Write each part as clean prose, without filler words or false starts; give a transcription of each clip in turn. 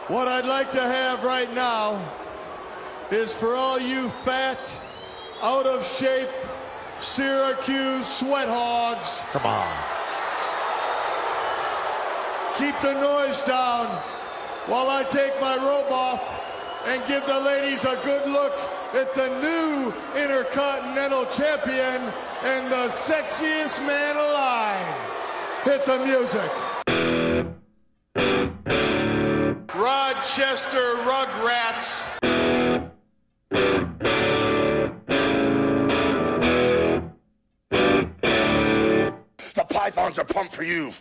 What I'd like to have right now is for all you fat, out of shape Syracuse sweat hogs. Come on. Keep the noise down while I take my robe off and give the ladies a good look at the new Intercontinental Champion and the sexiest man alive. Hit the music. Rochester Rugrats. The Pythons are pumped for you.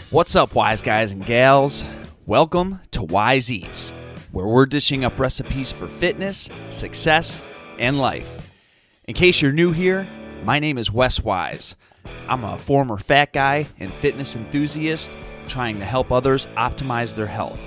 What's up, wise guys and gals? Welcome to Wise Eats, where we're dishing up recipes for fitness, success, and life. In case you're new here, my name is Wes Wise. I'm a former fat guy and fitness enthusiast trying to help others optimize their health.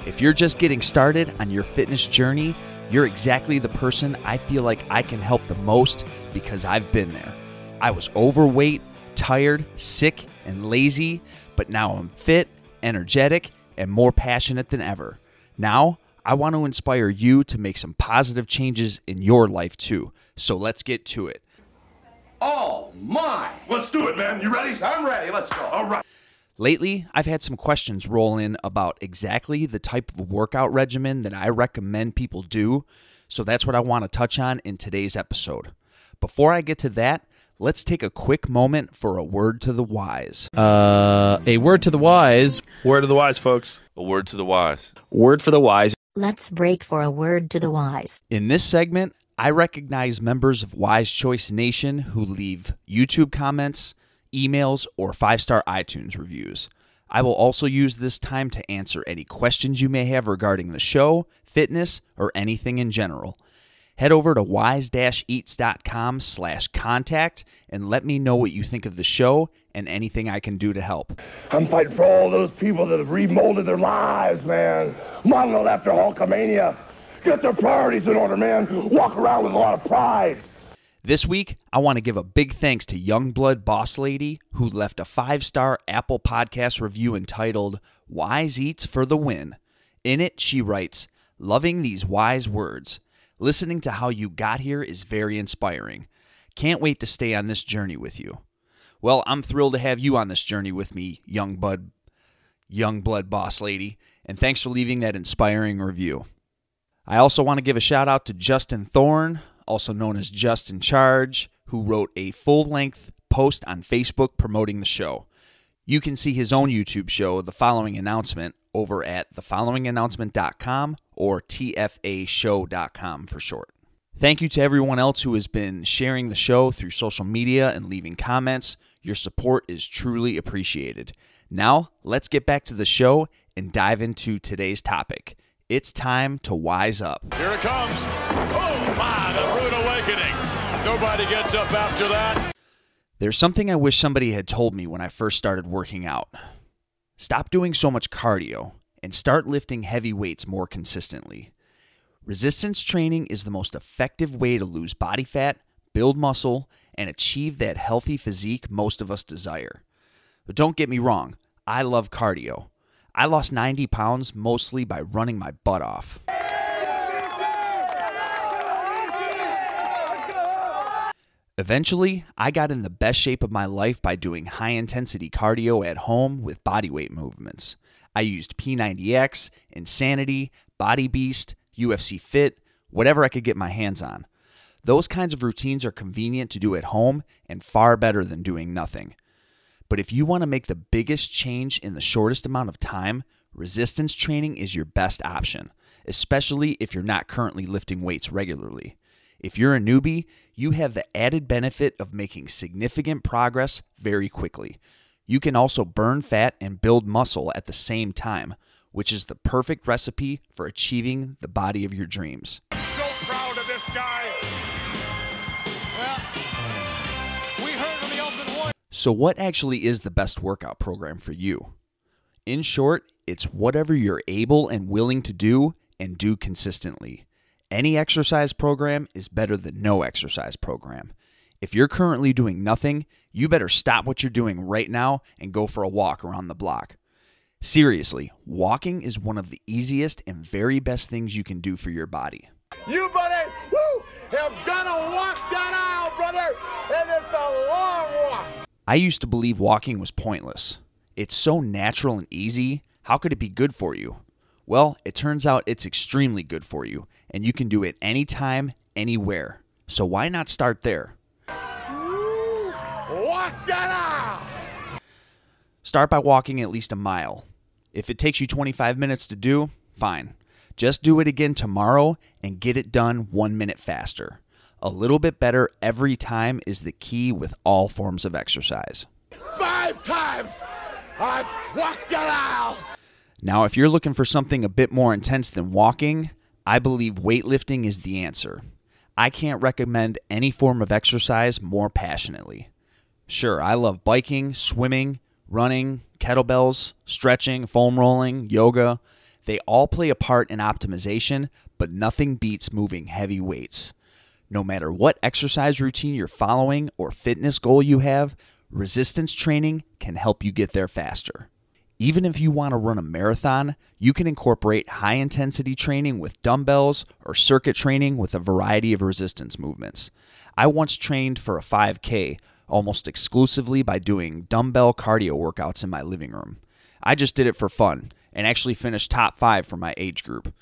If you're just getting started on your fitness journey, you're exactly the person I feel like I can help the most because I've been there. I was overweight, tired, sick, and lazy, but now I'm fit, energetic, and more passionate than ever. Now, I want to inspire you to make some positive changes in your life too. So let's get to it. Oh my! Let's do it, man. You ready? I'm ready. Let's go. All right. Lately, I've had some questions roll in about exactly the type of workout regimen that I recommend people do, so that's what I want to touch on in today's episode. Before I get to that, let's take a quick moment for a word to the wise. A word to the wise. Word of the wise, folks. A word to the wise. Word for the wise. Let's break for a word to the wise. In this segment, I recognize members of Wise Choice Nation who leave YouTube comments, emails, or 5-star iTunes reviews. I will also use this time to answer any questions you may have regarding the show, fitness, or anything in general. Head over to wise-eats.com/contact and let me know what you think of the show and anything I can do to help. I'm fighting for all those people that have remolded their lives, man. Modeled after Hulkamania. Get their priorities in order, man. Walk around with a lot of pride. This week, I want to give a big thanks to Youngblood Boss Lady, who left a 5-star Apple Podcast review entitled, Wise Eats for the Win. In it, she writes, "Loving these wise words. Listening to how you got here is very inspiring. Can't wait to stay on this journey with you." Well, I'm thrilled to have you on this journey with me, Youngblood Boss Lady, and thanks for leaving that inspiring review. I also want to give a shout out to Justin Thorne, also known as Just in Charge, who wrote a full-length post on Facebook promoting the show. You can see his own YouTube show, The Following Announcement, over at thefollowingannouncement.com or tfashow.com for short. Thank you to everyone else who has been sharing the show through social media and leaving comments. Your support is truly appreciated. Now, let's get back to the show and dive into today's topic. It's time to wise up. Here it comes. Oh my, the rude awakening. Nobody gets up after that. There's something I wish somebody had told me when I first started working out. Stop doing so much cardio and start lifting heavy weights more consistently. Resistance training is the most effective way to lose body fat, build muscle, and achieve that healthy physique most of us desire. But don't get me wrong, I love cardio. I lost 90 pounds mostly by running my butt off. Eventually, I got in the best shape of my life by doing high-intensity cardio at home with bodyweight movements. I used P90X, Insanity, Body Beast, UFC Fit, whatever I could get my hands on. Those kinds of routines are convenient to do at home and far better than doing nothing. But if you want to make the biggest change in the shortest amount of time, resistance training is your best option, especially if you're not currently lifting weights regularly. If you're a newbie, you have the added benefit of making significant progress very quickly. You can also burn fat and build muscle at the same time, which is the perfect recipe for achieving the body of your dreams. So proud of this guy. Well, we heard in the open one. So what actually is the best workout program for you? In short, it's whatever you're able and willing to do and do consistently. Any exercise program is better than no exercise program. If you're currently doing nothing, you better stop what you're doing right now and go for a walk around the block. Seriously, walking is one of the easiest and very best things you can do for your body. You, buddy, have got to walk that aisle, brother, and it's a long walk. I used to believe walking was pointless. It's so natural and easy. How could it be good for you? Well, it turns out it's extremely good for you, and you can do it anytime, anywhere. So why not start there? Walk that aisle. Start by walking at least a mile. If it takes you 25 minutes to do, fine. Just do it again tomorrow and get it done 1 minute faster. A little bit better every time is the key with all forms of exercise. 5 times I've walked that aisle. Now, if you're looking for something a bit more intense than walking, I believe weightlifting is the answer. I can't recommend any form of exercise more passionately. Sure, I love biking, swimming, running, kettlebells, stretching, foam rolling, yoga. They all play a part in optimization, but nothing beats moving heavy weights. No matter what exercise routine you're following or fitness goal you have, resistance training can help you get there faster. Even if you want to run a marathon, you can incorporate high-intensity training with dumbbells or circuit training with a variety of resistance movements. I once trained for a 5K almost exclusively by doing dumbbell cardio workouts in my living room. I just did it for fun and actually finished top 5 for my age group.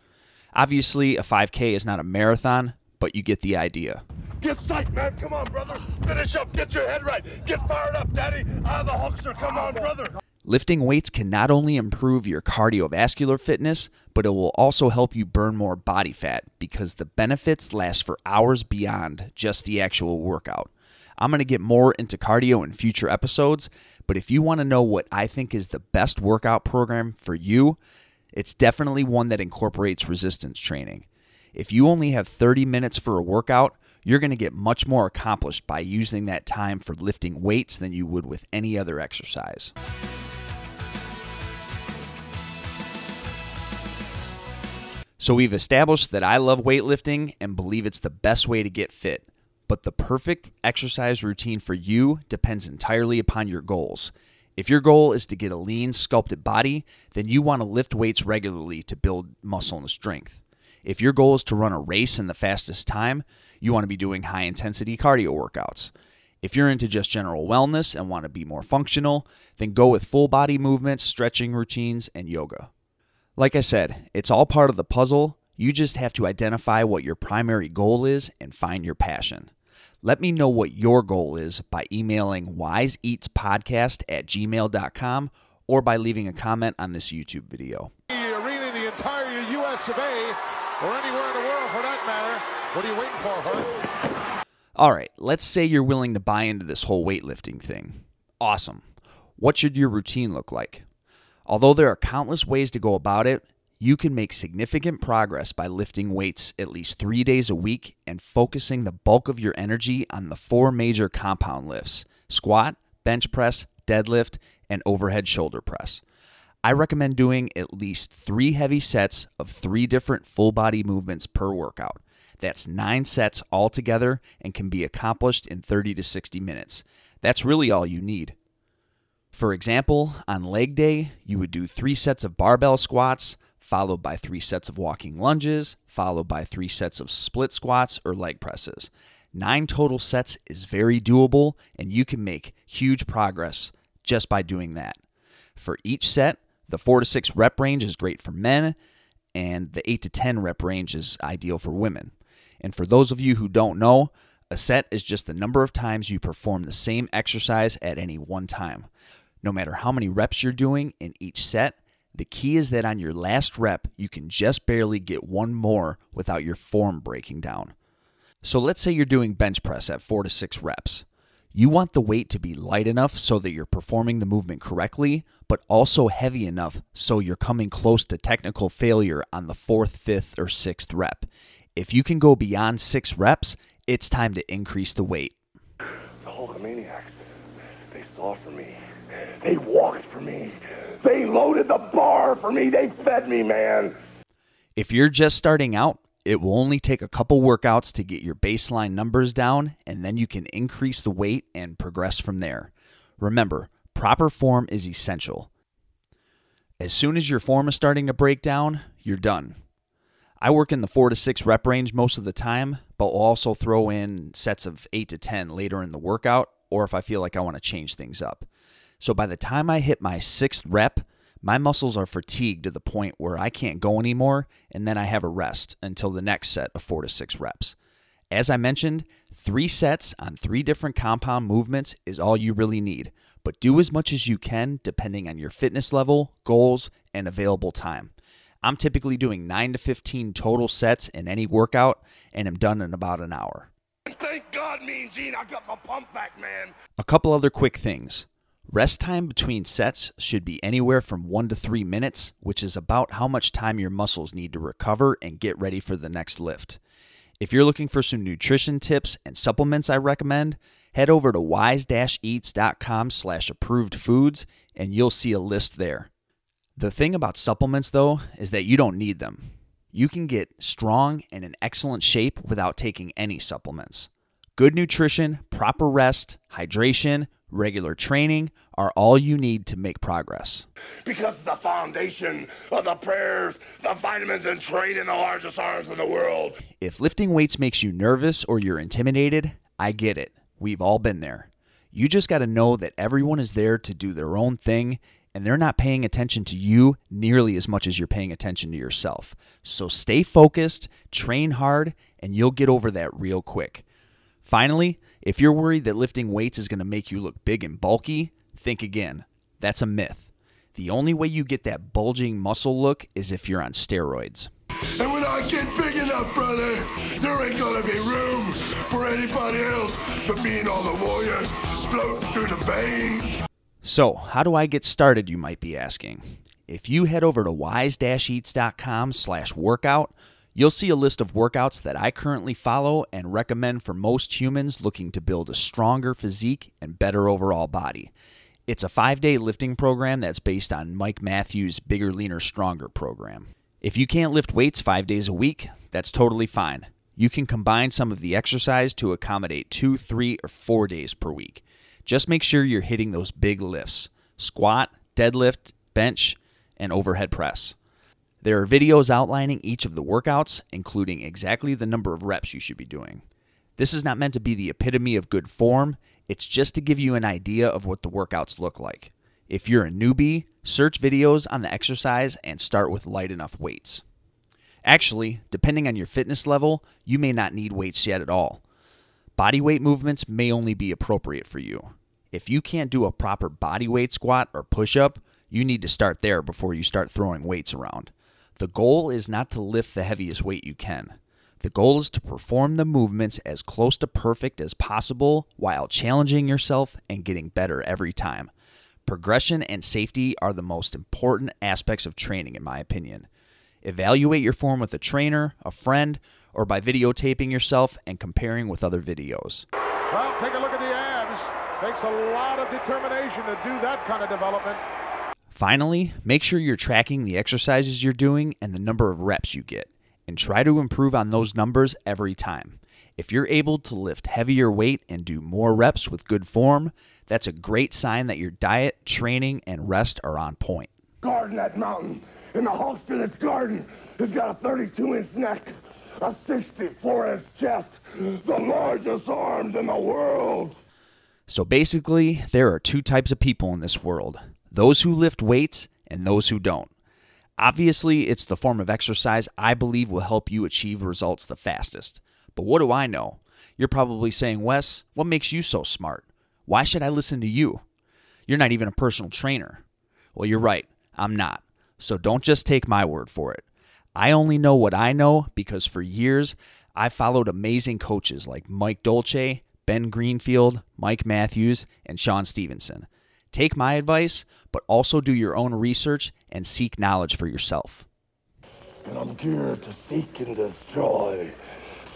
Obviously, a 5K is not a marathon, but you get the idea. Get psyched, man. Come on, brother. Finish up. Get your head right. Get fired up, daddy. Out of the Hulkster. Come on, brother. Lifting weights can not only improve your cardiovascular fitness, but it will also help you burn more body fat because the benefits last for hours beyond just the actual workout. I'm going to get more into cardio in future episodes, but if you want to know what I think is the best workout program for you, it's definitely one that incorporates resistance training. If you only have 30 minutes for a workout, you're going to get much more accomplished by using that time for lifting weights than you would with any other exercise. So we've established that I love weightlifting and believe it's the best way to get fit. But the perfect exercise routine for you depends entirely upon your goals. If your goal is to get a lean, sculpted body, then you want to lift weights regularly to build muscle and strength. If your goal is to run a race in the fastest time, you want to be doing high-intensity cardio workouts. If you're into just general wellness and want to be more functional, then go with full body movements, stretching routines, and yoga. Like I said, it's all part of the puzzle. You just have to identify what your primary goal is and find your passion. Let me know what your goal is by emailing wiseeatspodcast@gmail.com or by leaving a comment on this YouTube video. Really, the entire US of A, or anywhere in the world for that matter. What are you waiting for, Hurt? All right, let's say you're willing to buy into this whole weightlifting thing. Awesome. What should your routine look like? Although there are countless ways to go about it, you can make significant progress by lifting weights at least 3 days a week and focusing the bulk of your energy on the 4 major compound lifts: squat, bench press, deadlift, and overhead shoulder press. I recommend doing at least 3 heavy sets of 3 different full body movements per workout. That's 9 sets altogether and can be accomplished in 30 to 60 minutes. That's really all you need. For example, on leg day, you would do 3 sets of barbell squats, followed by 3 sets of walking lunges, followed by 3 sets of split squats or leg presses. 9 total sets is very doable, and you can make huge progress just by doing that. For each set, the 4 to 6 rep range is great for men, and the 8 to 10 rep range is ideal for women. And for those of you who don't know, a set is just the number of times you perform the same exercise at any one time. No matter how many reps you're doing in each set, the key is that on your last rep, you can just barely get one more without your form breaking down. So let's say you're doing bench press at 4 to 6 reps. You want the weight to be light enough so that you're performing the movement correctly, but also heavy enough so you're coming close to technical failure on the 4th, 5th, or 6th rep. If you can go beyond 6 reps, it's time to increase the weight. The Hulkamaniacs, they saw for me. They walked for me. They loaded the bar for me. They fed me, man. If you're just starting out, It will only take a couple workouts to get your baseline numbers down, and then you can increase the weight and progress from there. Remember, proper form is essential. As soon as your form is starting to break down, you're done. I work in the 4 to 6 rep range most of the time, but will also throw in sets of 8 to 10 later in the workout, or if I feel like I want to change things up. So by the time I hit my 6th rep, my muscles are fatigued to the point where I can't go anymore, and then I have a rest until the next set of 4 to 6 reps. As I mentioned, 3 sets on 3 different compound movements is all you really need, but do as much as you can depending on your fitness level, goals, and available time. I'm typically doing 9 to 15 total sets in any workout, and am done in about an hour. Thank God, Mean Gene, I got my pump back, man. A couple other quick things. Rest time between sets should be anywhere from 1 to 3 minutes, which is about how much time your muscles need to recover and get ready for the next lift. If you're looking for some nutrition tips and supplements I recommend, head over to wise-eats.com/approved foods and you'll see a list there. The thing about supplements, though, is that you don't need them. You can get strong and in excellent shape without taking any supplements. Good nutrition, proper rest, hydration, regular training are all you need to make progress. Because the foundation of the prayers, the vitamins, and training the largest arms in the world. If lifting weights makes you nervous or you're intimidated, I get it. We've all been there. You just got to know that everyone is there to do their own thing, and they're not paying attention to you nearly as much as you're paying attention to yourself. So stay focused, train hard, and you'll get over that real quick. Finally, if you're worried that lifting weights is going to make you look big and bulky, think again. That's a myth. The only way you get that bulging muscle look is if you're on steroids. And when I get big enough, brother, there ain't gonna be room for anybody else but me and all the warriors floating through the veins. So, how do I get started, you might be asking? If you head over to wise-eats.com/workout, you'll see a list of workouts that I currently follow and recommend for most humans looking to build a stronger physique and better overall body. It's a 5-day lifting program that's based on Mike Matthews' Bigger, Leaner, Stronger program. If you can't lift weights 5 days a week, that's totally fine. You can combine some of the exercise to accommodate 2, 3, or 4 days per week. Just make sure you're hitting those big lifts: squat, deadlift, bench, and overhead press. There are videos outlining each of the workouts, including exactly the number of reps you should be doing. This is not meant to be the epitome of good form. It's just to give you an idea of what the workouts look like. If you're a newbie, search videos on the exercise and start with light enough weights. Actually, depending on your fitness level, you may not need weights yet at all. Body weight movements may only be appropriate for you. If you can't do a proper body weight squat or push-up, you need to start there before you start throwing weights around. The goal is not to lift the heaviest weight you can. The goal is to perform the movements as close to perfect as possible while challenging yourself and getting better every time. Progression and safety are the most important aspects of training, in my opinion. Evaluate your form with a trainer, a friend, or by videotaping yourself and comparing with other videos. Well, take a look at the abs. Takes a lot of determination to do that kind of development. Finally, make sure you're tracking the exercises you're doing and the number of reps you get, and try to improve on those numbers every time. If you're able to lift heavier weight and do more reps with good form, that's a great sign that your diet, training, and rest are on point. Garden that mountain, and the Hulkster in its garden has got a 32-inch neck, a 64-inch chest, the largest arms in the world. So basically, there are 2 types of people in this world: those who lift weights and those who don't. Obviously, it's the form of exercise I believe will help you achieve results the fastest. But what do I know? You're probably saying, Wes, what makes you so smart? Why should I listen to you? You're not even a personal trainer. Well, you're right, I'm not. So don't just take my word for it. I only know what I know because for years, I followed amazing coaches like Mike Dolce, Ben Greenfield, Mike Matthews, and Sean Stevenson. Take my advice, but also do your own research and seek knowledge for yourself. And I'm geared to seek and destroy.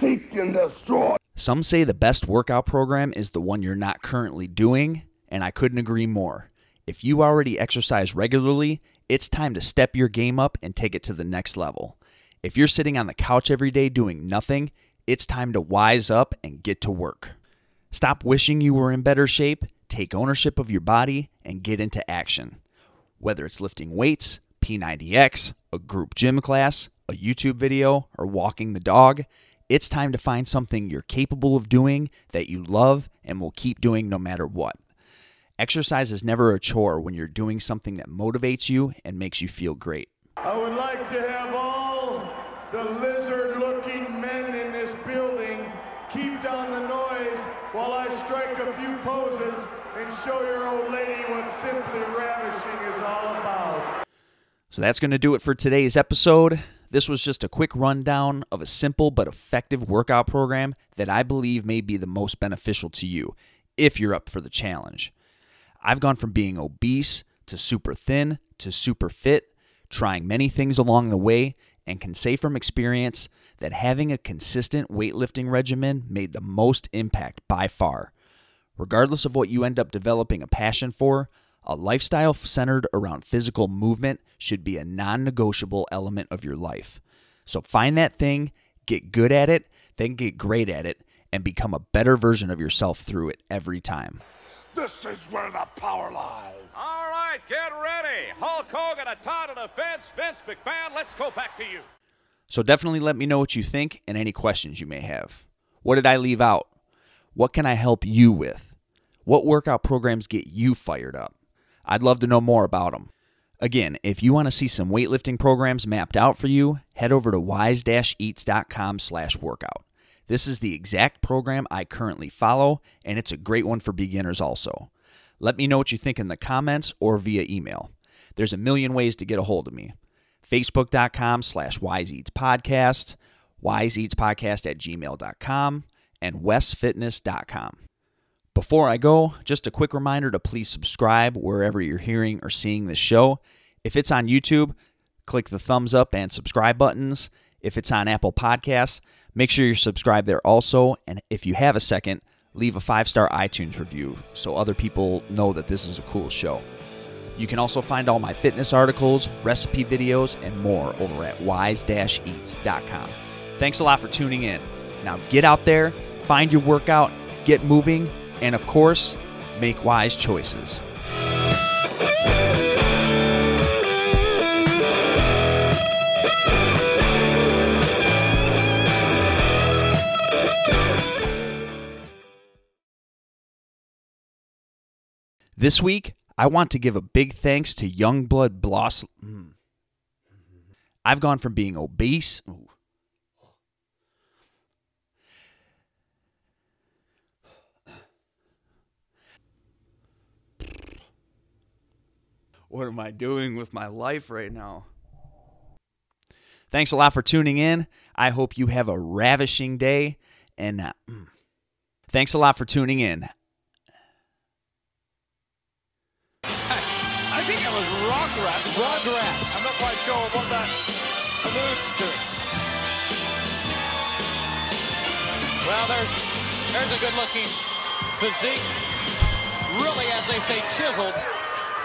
Seek and destroy. Some say the best workout program is the one you're not currently doing, and I couldn't agree more. If you already exercise regularly, it's time to step your game up and take it to the next level. If you're sitting on the couch every day doing nothing, it's time to wise up and get to work. Stop wishing you were in better shape, take ownership of your body, and get into action. Whether it's lifting weights, P90X, a group gym class, a YouTube video, or walking the dog, it's time to find something you're capable of doing that you love and will keep doing no matter what. Exercise is never a chore when you're doing something that motivates you and makes you feel great. I would like to have all the lizard-looking men in this building keep down the noise while I strike a few poses and show your old lady what Simply Ravishing is all about. So that's going to do it for today's episode. This was just a quick rundown of a simple but effective workout program that I believe may be the most beneficial to you if you're up for the challenge. I've gone from being obese to super thin to super fit, trying many things along the way, and can say from experience that having a consistent weightlifting regimen made the most impact by far. Regardless of what you end up developing a passion for, a lifestyle centered around physical movement should be a non-negotiable element of your life. So find that thing, get good at it, then get great at it, and become a better version of yourself through it every time. This is where the power lies. All right, get ready. Hulk Hogan, a Todd on the fence. Vince McMahon, let's go back to you. So definitely let me know what you think and any questions you may have. What did I leave out? What can I help you with? What workout programs get you fired up? I'd love to know more about them. Again, if you want to see some weightlifting programs mapped out for you, head over to wise-eats.com/workout. This is the exact program I currently follow, and it's a great one for beginners also. Let me know what you think in the comments or via email. There's a million ways to get a hold of me. Facebook.com/WiseEatsPodcast, WiseEatsPodcast@gmail.com, and WestFitness.com. Before I go, just a quick reminder to please subscribe wherever you're hearing or seeing this show. If it's on YouTube, click the thumbs up and subscribe buttons. If it's on Apple Podcasts, make sure you're subscribed there also. And if you have a second, leave a 5-star iTunes review so other people know that this is a cool show. You can also find all my fitness articles, recipe videos, and more over at wise-eats.com. Thanks a lot for tuning in. Now get out there, find your workout, get moving, and of course, make wise choices. This week, I want to give a big thanks to Youngblood Bloss. I've gone from being obese. What am I doing with my life right now? Thanks a lot for tuning in. I hope you have a ravishing day. And thanks a lot for tuning in. I think it was Rugrats. Rugrats. I'm not quite sure what that alludes to. Well, there's a good-looking physique. Really, as they say, chiseled.